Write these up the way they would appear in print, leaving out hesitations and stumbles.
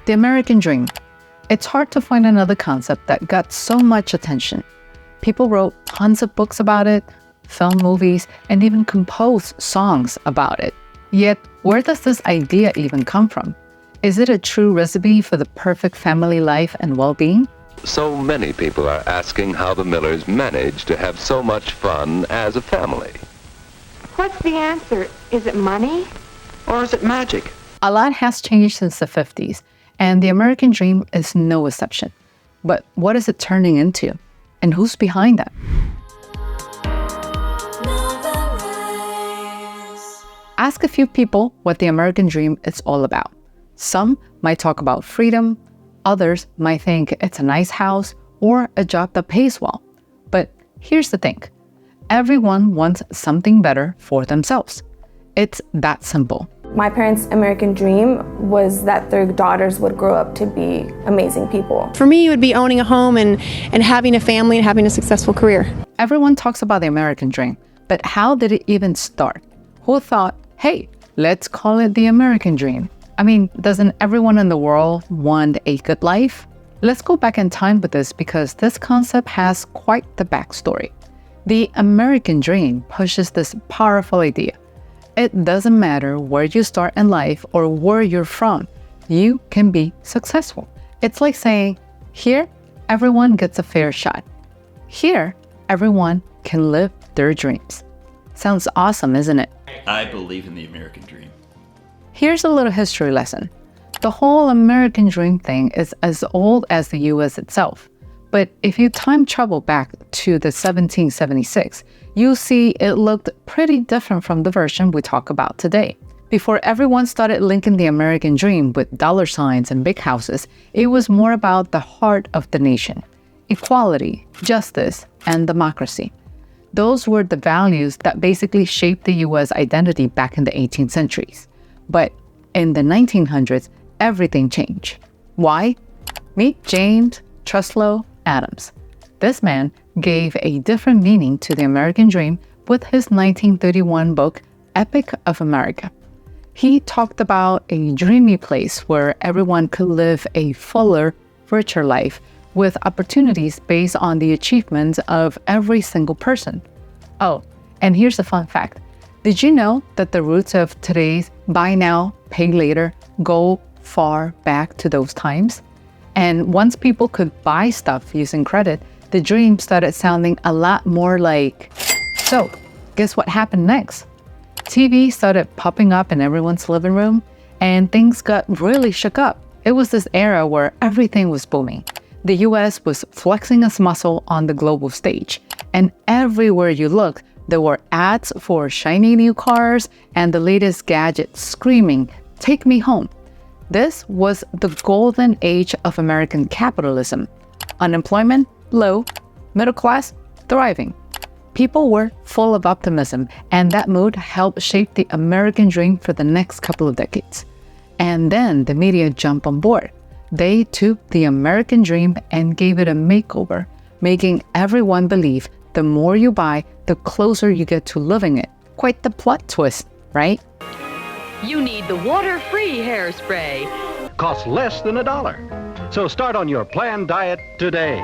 The American Dream. It's hard to find another concept that got so much attention. People wrote tons of books about it, filmed movies, and even composed songs about it. Yet, where does this idea even come from? Is it a true recipe for the perfect family life and well-being? So many people are asking how the Millers managed to have so much fun as a family. What's the answer? Is it money? Or is it magic? A lot has changed since the 50s, and the American Dream is no exception. But what is it turning into? And who's behind that? Ask a few people what the American Dream is all about. Some might talk about freedom, others might think it's a nice house or a job that pays well. But here's the thing. Everyone wants something better for themselves. It's that simple. My parents' American dream was that their daughters would grow up to be amazing people. For me, it would be owning a home and having a family and having a successful career. Everyone talks about the American Dream, but how did it even start? Who thought, hey, let's call it the American Dream? I mean, doesn't everyone in the world want a good life? Let's go back in time with this because this concept has quite the backstory. The American Dream pushes this powerful idea. It doesn't matter where you start in life or where you're from, you can be successful. It's like saying, here, everyone gets a fair shot. Here, everyone can live their dreams. Sounds awesome, isn't it? I believe in the American dream. Here's a little history lesson. The whole American Dream thing is as old as the US itself. But if you time travel back to the 1776, you'll see it looked pretty different from the version we talk about today. Before everyone started linking the American Dream with dollar signs and big houses, it was more about the heart of the nation: equality, justice, and democracy. Those were the values that basically shaped the US identity back in the 18th centuries. But in the 1900s, everything changed. Why? Meet James Truslow Adams. This man gave a different meaning to the American Dream with his 1931 book, Epic of America. He talked about a dreamy place where everyone could live a fuller, richer life with opportunities based on the achievements of every single person. Oh, and here's a fun fact. Did you know that the roots of today's buy now, pay later go far back to those times? And once people could buy stuff using credit, the dream started sounding a lot more like. So, guess what happened next? TV started popping up in everyone's living room, and things got really shook up. It was this era where everything was booming. The US was flexing its muscle on the global stage, and everywhere you looked, there were ads for shiny new cars and the latest gadgets screaming, "Take me home." This was the golden age of American capitalism. Unemployment, low. Middle class, thriving. People were full of optimism, and that mood helped shape the American Dream for the next couple of decades. And then the media jumped on board. They took the American Dream and gave it a makeover, making everyone believe the more you buy, the closer you get to living it. Quite the plot twist, right? You need the water-free hairspray. Costs less than $1. So start on your planned diet today.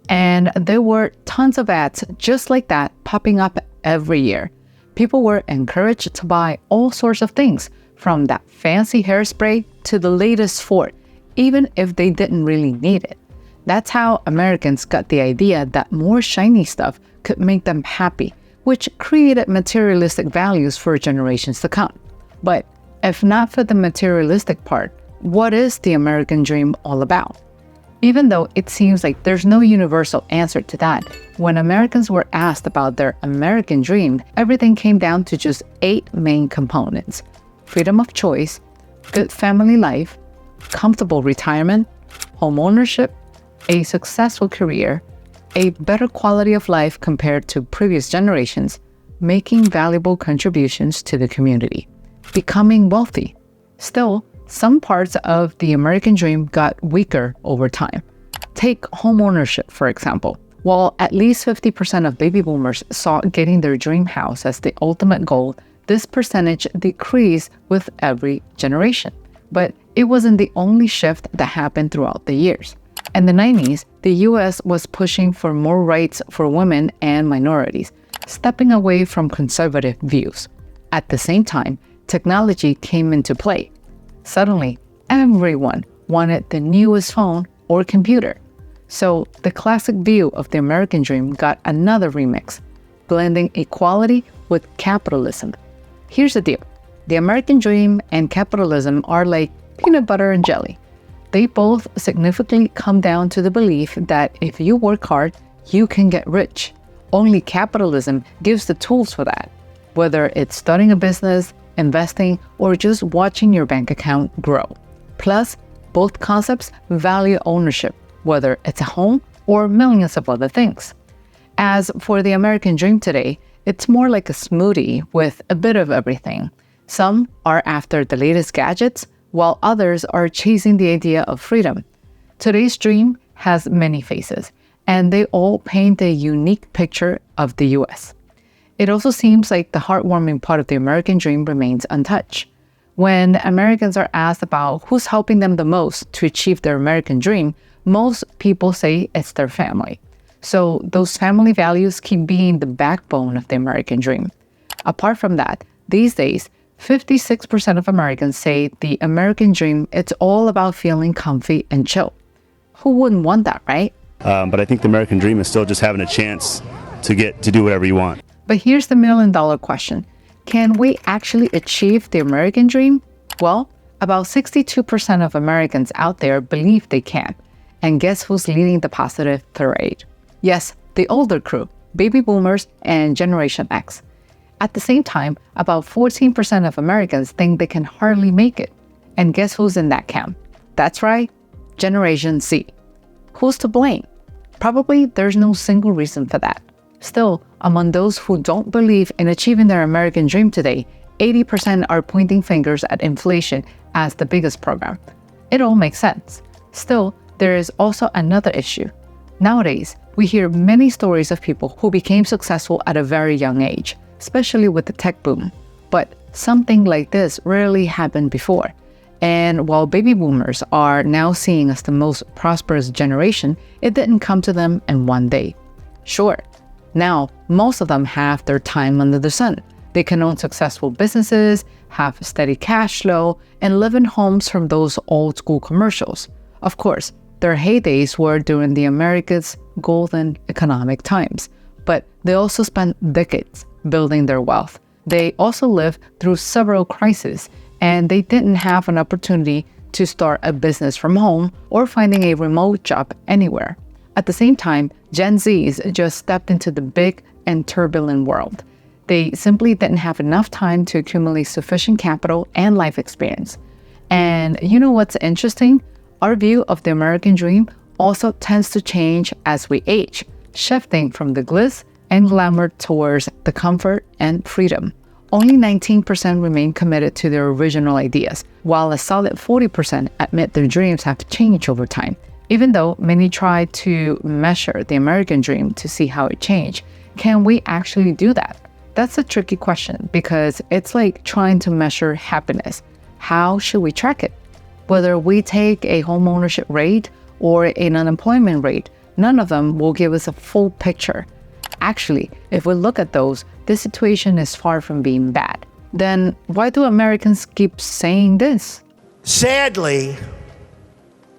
And there were tons of ads just like that popping up every year. People were encouraged to buy all sorts of things, from that fancy hairspray to the latest Ford, even if they didn't really need it. That's how Americans got the idea that more shiny stuff could make them happy, which created materialistic values for generations to come. But if not for the materialistic part, what is the American Dream all about? Even though it seems like there's no universal answer to that, when Americans were asked about their American Dream, everything came down to just 8 main components: freedom of choice, good family life, comfortable retirement, home ownership, a successful career, a better quality of life compared to previous generations, making valuable contributions to the community, becoming wealthy. Still, some parts of the American Dream got weaker over time. Take home ownership, for example. While at least 50% of baby boomers saw getting their dream house as the ultimate goal, this percentage decreased with every generation. But it wasn't the only shift that happened throughout the years. In the 90s, the US was pushing for more rights for women and minorities, stepping away from conservative views. At the same time, technology came into play. Suddenly, everyone wanted the newest phone or computer. So the classic view of the American dream got another remix, blending equality with capitalism. Here's the deal. The American dream and capitalism are like peanut butter and jelly. They both significantly come down to the belief that if you work hard, you can get rich. Only capitalism gives the tools for that, whether it's starting a business, investing, or just watching your bank account grow. Plus, both concepts value ownership, whether it's a home or millions of other things. As for the American dream today, it's more like a smoothie with a bit of everything. Some are after the latest gadgets, while others are chasing the idea of freedom. Today's dream has many faces, and they all paint a unique picture of the US. It also seems like the heartwarming part of the American dream remains untouched. When Americans are asked about who's helping them the most to achieve their American dream, most people say it's their family. So those family values keep being the backbone of the American dream. Apart from that, these days, 56% of Americans say the American dream, it's all about feeling comfy and chill. Who wouldn't want that, right? But I think the American dream is still just having a chance to do whatever you want. But here's the million-dollar question. Can we actually achieve the American dream? Well, about 62% of Americans out there believe they can. And guess who's leading the positive parade? Yes, the older crew, baby boomers and Generation X. At the same time, about 14% of Americans think they can hardly make it. And guess who's in that camp? That's right, Generation Z. Who's to blame? Probably there's no single reason for that. Still, among those who don't believe in achieving their American dream today, 80% are pointing fingers at inflation as the biggest problem. It all makes sense. Still, there is also another issue. Nowadays, we hear many stories of people who became successful at a very young age, especially with the tech boom. But something like this rarely happened before. And while baby boomers are now seen as the most prosperous generation, it didn't come to them in one day. Sure, now most of them have their time under the sun. They can own successful businesses, have steady cash flow, and live in homes from those old school commercials. Of course, their heydays were during the America's golden economic times, but they also spent decades building their wealth. They also lived through several crises, and they didn't have an opportunity to start a business from home or finding a remote job anywhere. At the same time, Gen Zs just stepped into the big and turbulent world. They simply didn't have enough time to accumulate sufficient capital and life experience. And you know what's interesting? Our view of the American dream also tends to change as we age, shifting from the glitz and glamour towards the comfort and freedom. Only 19% remain committed to their original ideas, while a solid 40% admit their dreams have changed over time. Even though many try to measure the American dream to see how it changed, can we actually do that? That's a tricky question because it's like trying to measure happiness. How should we track it? Whether we take a homeownership rate or an unemployment rate, none of them will give us a full picture. Actually, if we look at those, the situation is far from being bad. Then why do Americans keep saying this? Sadly,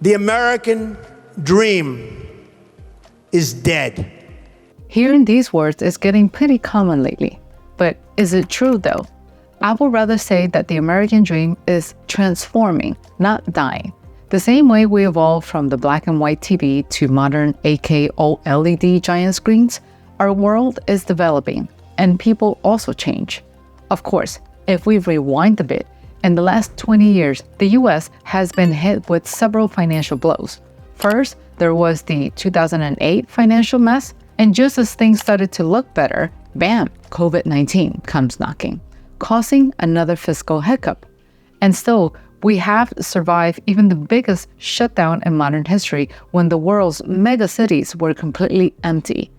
the American dream is dead. Hearing these words is getting pretty common lately. But is it true though? I would rather say that the American dream is transforming, not dying. The same way we evolved from the black and white TV to modern 8K OLED giant screens, our world is developing and people also change. Of course, if we rewind a bit, in the last 20 years, the US has been hit with several financial blows. First, there was the 2008 financial mess, and just as things started to look better, bam, COVID-19 comes knocking, causing another fiscal hiccup. And still, we have survived even the biggest shutdown in modern history when the world's mega cities were completely empty.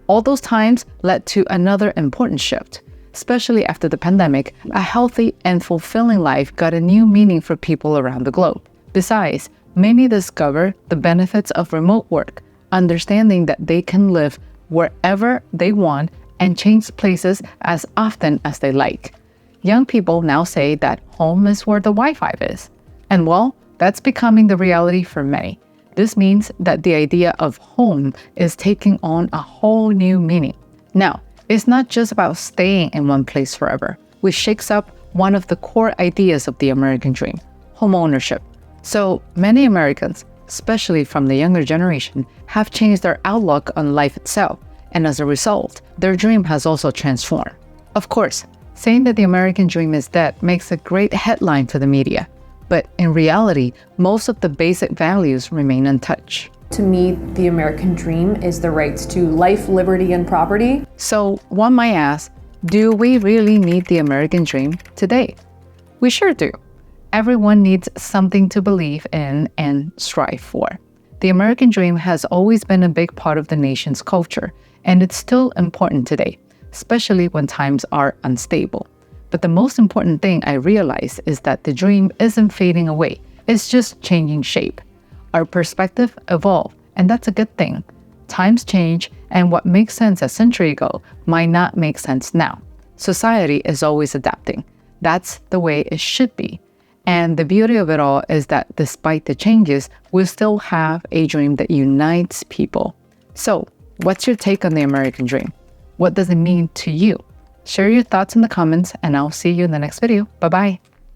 All those times led to another important shift. Especially after the pandemic, a healthy and fulfilling life got a new meaning for people around the globe. Besides, many discover the benefits of remote work, understanding that they can live wherever they want and change places as often as they like. Young people now say that home is where the Wi-Fi is. And well, that's becoming the reality for many. This means that the idea of home is taking on a whole new meaning. Now, it's not just about staying in one place forever, which shakes up one of the core ideas of the American dream, homeownership. So many Americans, especially from the younger generation, have changed their outlook on life itself, and as a result, their dream has also transformed. Of course, saying that the American dream is dead makes a great headline for the media, but in reality, most of the basic values remain untouched. To me, the American dream is the rights to life, liberty, and property. So one might ask, do we really need the American dream today? We sure do. Everyone needs something to believe in and strive for. The American dream has always been a big part of the nation's culture, and it's still important today, especially when times are unstable. But the most important thing I realize is that the dream isn't fading away, it's just changing shape. Our perspective evolves, and that's a good thing. Times change, and what makes sense a century ago might not make sense now. Society is always adapting. That's the way it should be. And the beauty of it all is that despite the changes, we still have a dream that unites people. So, what's your take on the American dream? What does it mean to you? Share your thoughts in the comments, and I'll see you in the next video. Bye-bye.